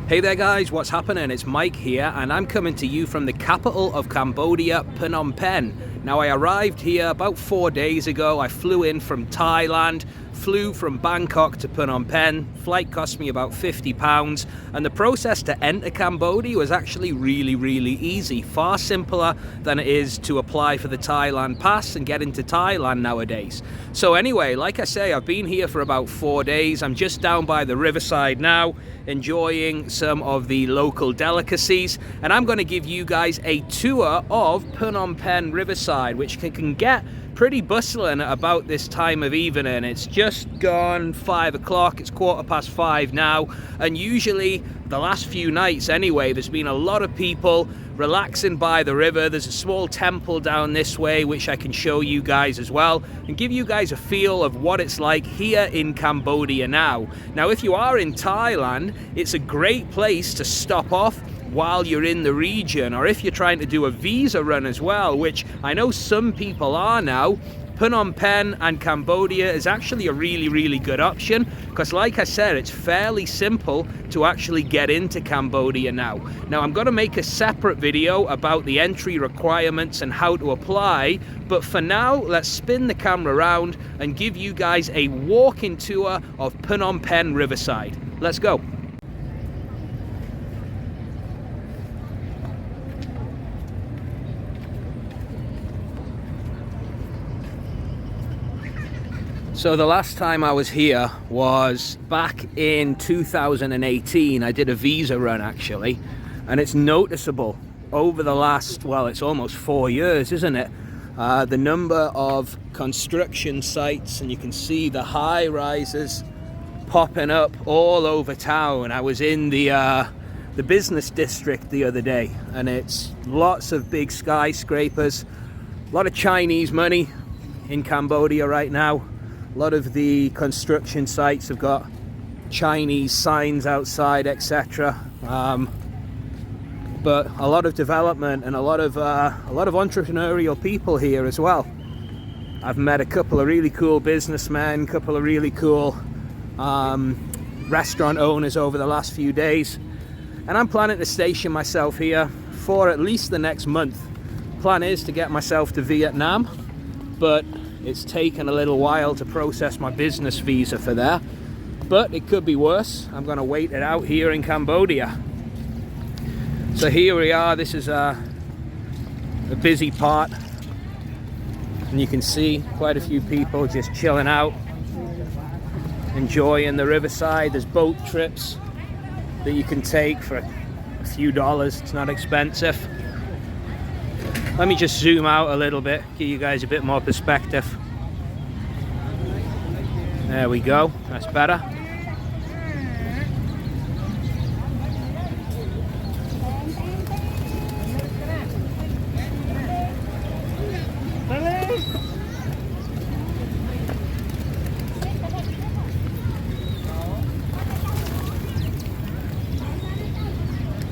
Hey there guys, what's happening? It's Mike here and I'm coming to you from the capital of Cambodia, Phnom Penh. Now I arrived here about 4 days ago. I flew in from Thailand, flew from Bangkok to Phnom Penh. Flight cost me about £50 and the process to enter Cambodia was actually really easy. Far simpler than it is to apply for the Thailand Pass and get into Thailand nowadays. So anyway, like I say, I've been here for about 4 days. I'm just down by the riverside now, enjoying some of the local delicacies, and I'm going to give you guys a tour of Phnom Penh Riverside, which can get pretty bustling at about this time of evening. It's just gone 5 o'clock, it's 5:15 now, and usually the last few nights anyway, there's been a lot of people relaxing by the river. There's a small temple down this way which I can show you guys as well and give you guys a feel of what it's like here in Cambodia now. Now if you are in Thailand, it's a great place to stop off while you're in the region, or if you're trying to do a visa run as well, which I know some people are now. Phnom Penh and Cambodia is actually a really good option because, like I said, it's fairly simple to actually get into Cambodia now. Now I'm going to make a separate video about the entry requirements and how to apply, but for now let's spin the camera around and give you guys a walking tour of Phnom Penh Riverside. Let's go. So the last time I was here was back in 2018. I did a visa run actually, and it's noticeable over the last, well, it's almost 4 years, isn't it? The number of construction sites, and you can see the high rises popping up all over town. I was in the business district the other day, and it's lots of big skyscrapers, a lot of Chinese money in Cambodia right now. A lot of the construction sites have got Chinese signs outside, etc. But a lot of development and a lot of entrepreneurial people here as well. I've met a couple of really cool businessmen, a couple of really cool restaurant owners over the last few days, and I'm planning to station myself here for at least the next month. Plan is to get myself to Vietnam, but it's taken a little while to process my business visa for there, but it could be worse. I'm going to wait it out here in Cambodia. So here we are. This is a busy part, and you can see quite a few people just chilling out, enjoying the riverside. There's boat trips that you can take for a few dollars. It's not expensive. Let me just zoom out a little bit, give you guys a bit more perspective. There we go, that's better.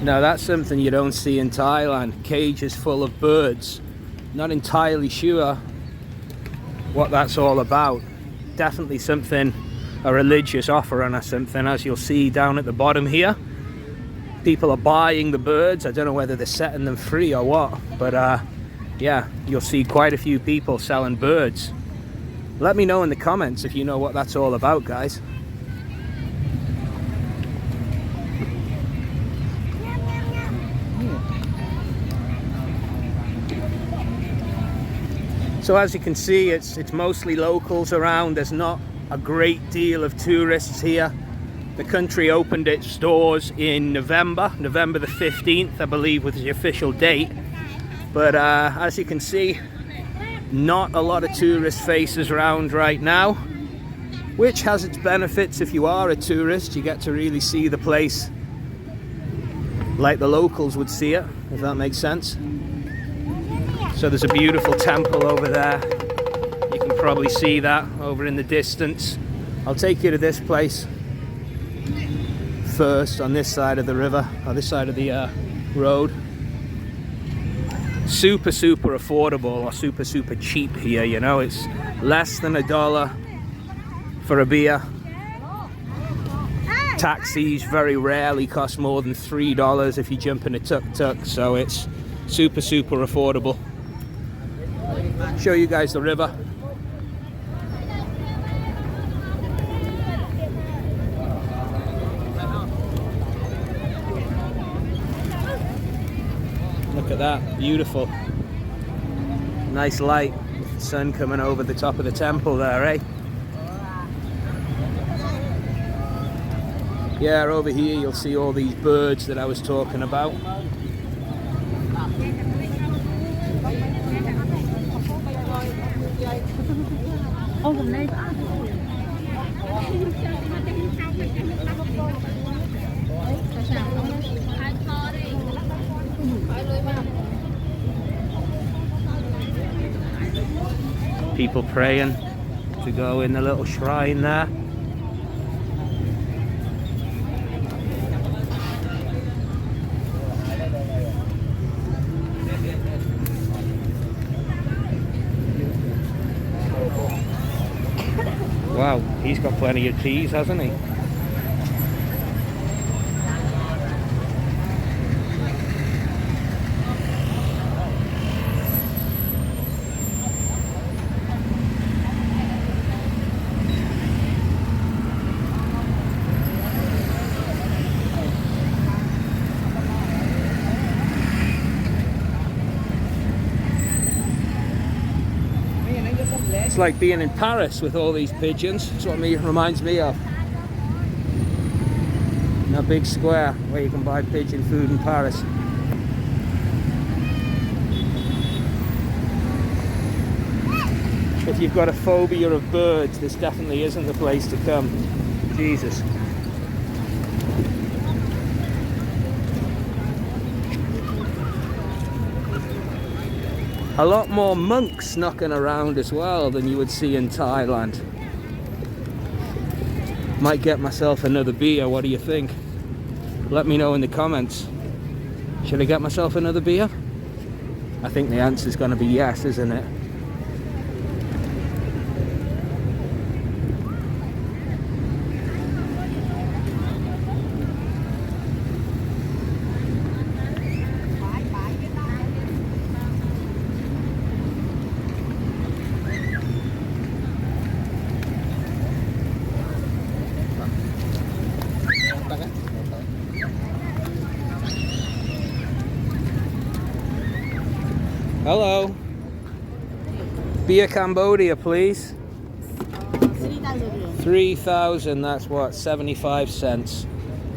Now that's something you don't see in Thailand, cages full of birds. Not entirely sure what that's all about. Definitely something, a religious offering or something, as you'll see down at the bottom here. People are buying the birds. I don't know whether they're setting them free or what, but yeah, you'll see quite a few people selling birds. Let me know in the comments if you know what that's all about, guys. So as you can see, it's mostly locals around. There's not a great deal of tourists here. The country opened its doors in November the 15th, I believe was the official date. But as you can see, not a lot of tourist faces around right now, which has its benefits. If you are a tourist, you get to really see the place like the locals would see it, if that makes sense. So there's a beautiful temple over there. You can probably see that over in the distance. I'll take you to this place first, on this side of the river, or this side of the road. Super affordable, or super cheap here, you know. It's less than $1 for a beer. Taxis very rarely cost more than $3 if you jump in a tuk-tuk, so it's super affordable. Show you guys the river. Look at that, beautiful. Nice light, sun coming over the top of the temple there, eh? Yeah, over here you'll see all these birds that I was talking about. People praying to go in the little shrine there. Wow, he's got plenty of cheese, hasn't he? It's like being in Paris with all these pigeons. That's what it reminds me of. In a big square where you can buy pigeon food in Paris. If you've got a phobia of birds, this definitely isn't the place to come. Jesus. A lot more monks knocking around as well than you would see in Thailand. Might get myself another beer, what do you think? Let me know in the comments. Should I get myself another beer? I think the answer's going to be yes, isn't it? Hello. Beer Cambodia, please. 3,000, that's what, 75 cents.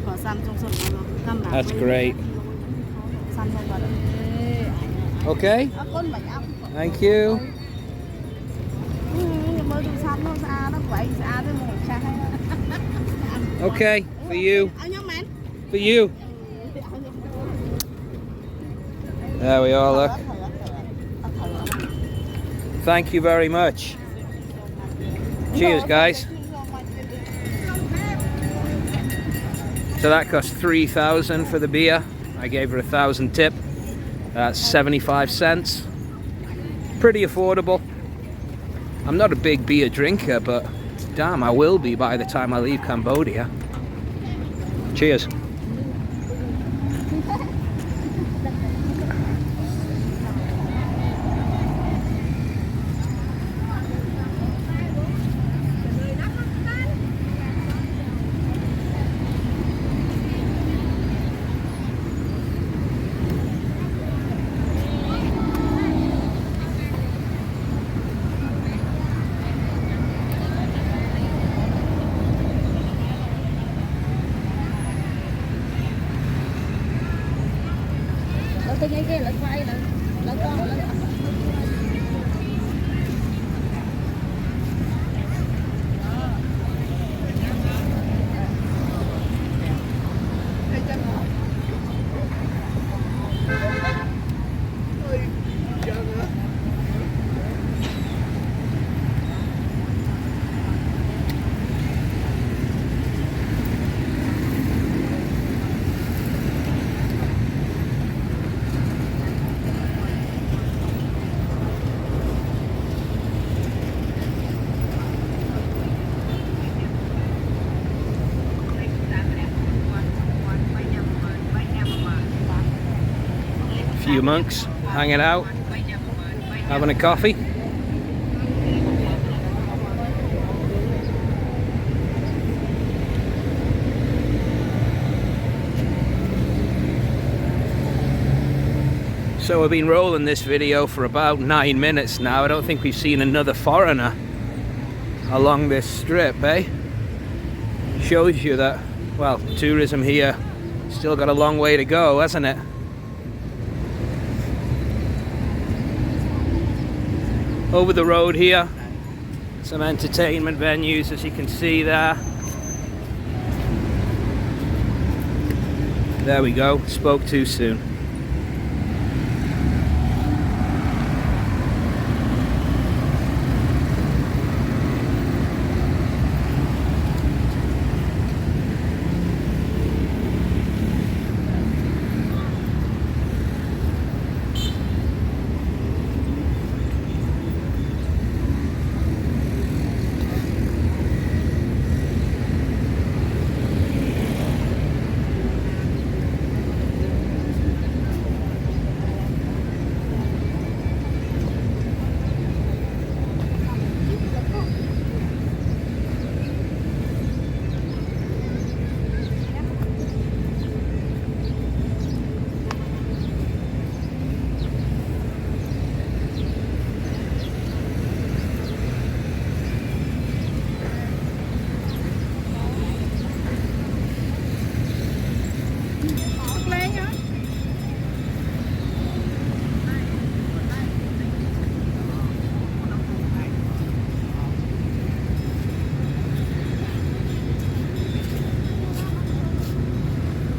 That's great. Okay. Thank you. Okay, for you. For you. There we are, look. Thank you very much. Cheers, guys. So that cost 3,000 for the beer. I gave her 1,000 tip. That's 75 cents. Pretty affordable. I'm not a big beer drinker, but damn, I will be by the time I leave Cambodia. Cheers. Few monks hanging out, having a coffee. So we've been rolling this video for about 9 minutes now. I don't think we've seen another foreigner along this strip, eh? Shows you that, well, tourism here still got a long way to go, hasn't it? Over the road here, some entertainment venues, as you can see there. There we go, spoke too soon.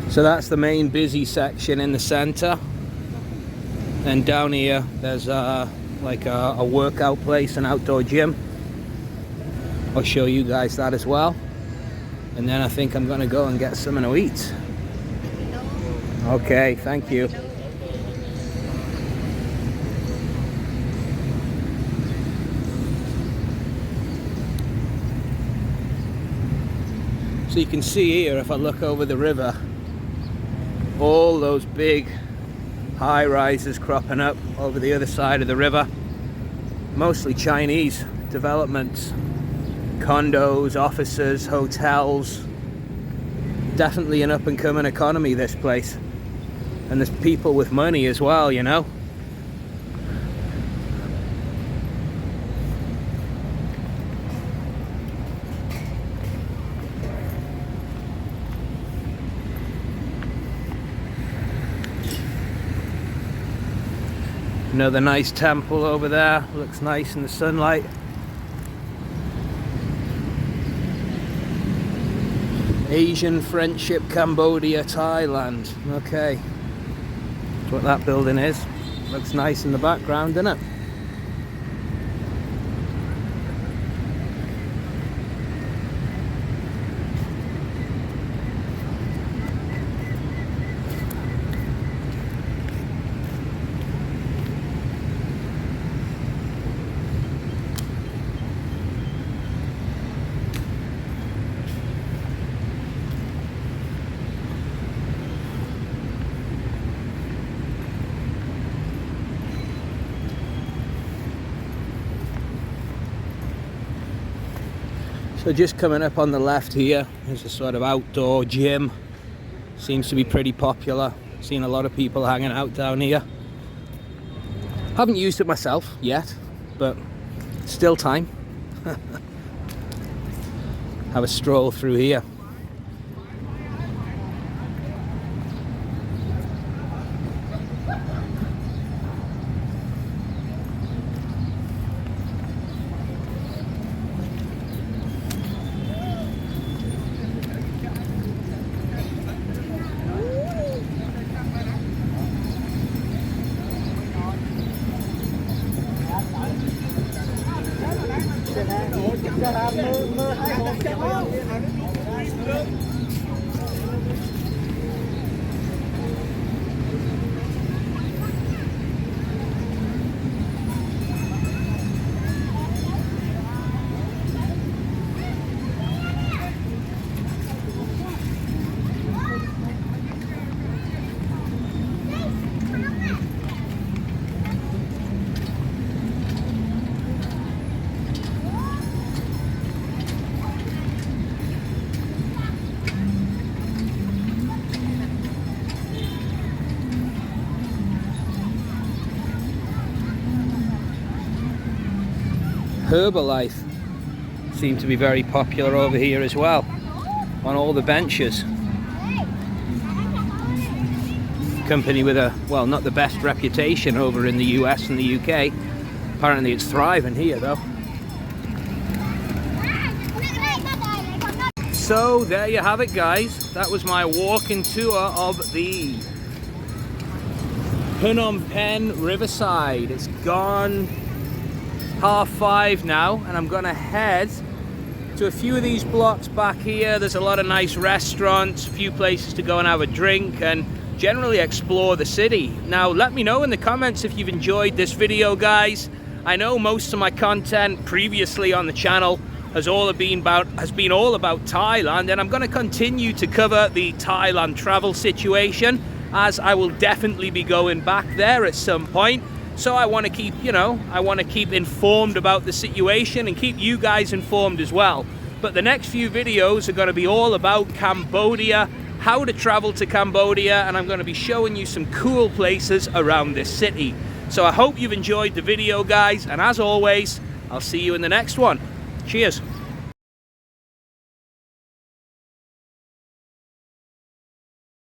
So that's the main busy section in the center, and down here there's like a workout place, an outdoor gym. I'll show you guys that as well, and then I think I'm gonna go and get something to eat. Okay, thank you. So you can see here, if I look over the river, all those big high rises cropping up over the other side of the river. Mostly Chinese developments, condos, offices, hotels. Definitely an up and coming economy, this place. And there's people with money as well, you know. Another nice temple over there, looks nice in the sunlight. Asian Friendship Cambodia, Thailand. Okay, that's what that building is. Looks nice in the background, doesn't it? So just coming up on the left here, there's a sort of outdoor gym. Seems to be pretty popular. Seen a lot of people hanging out down here. Haven't used it myself yet, but still time. Have a stroll through here. Herbalife seem to be very popular over here as well, on all the benches. Company with a, well, not the best reputation over in the US and the UK. Apparently it's thriving here though. So there you have it, guys. That was my walking tour of the Phnom Penh Riverside. It's gone 5:30 now, and I'm gonna head to a few of these blocks back here. There's a lot of nice restaurants, a few places to go and have a drink, and generally explore the city. Now let me know in the comments if you've enjoyed this video, guys. I know most of my content previously on the channel has been all about Thailand, and I'm going to continue to cover the Thailand travel situation, as I will definitely be going back there at some point. So I want to keep, keep informed about the situation and keep you guys informed as well. But the next few videos are going to be all about Cambodia, how to travel to Cambodia, and I'm going to be showing you some cool places around this city. So I hope you've enjoyed the video, guys, and as always, I'll see you in the next one. Cheers.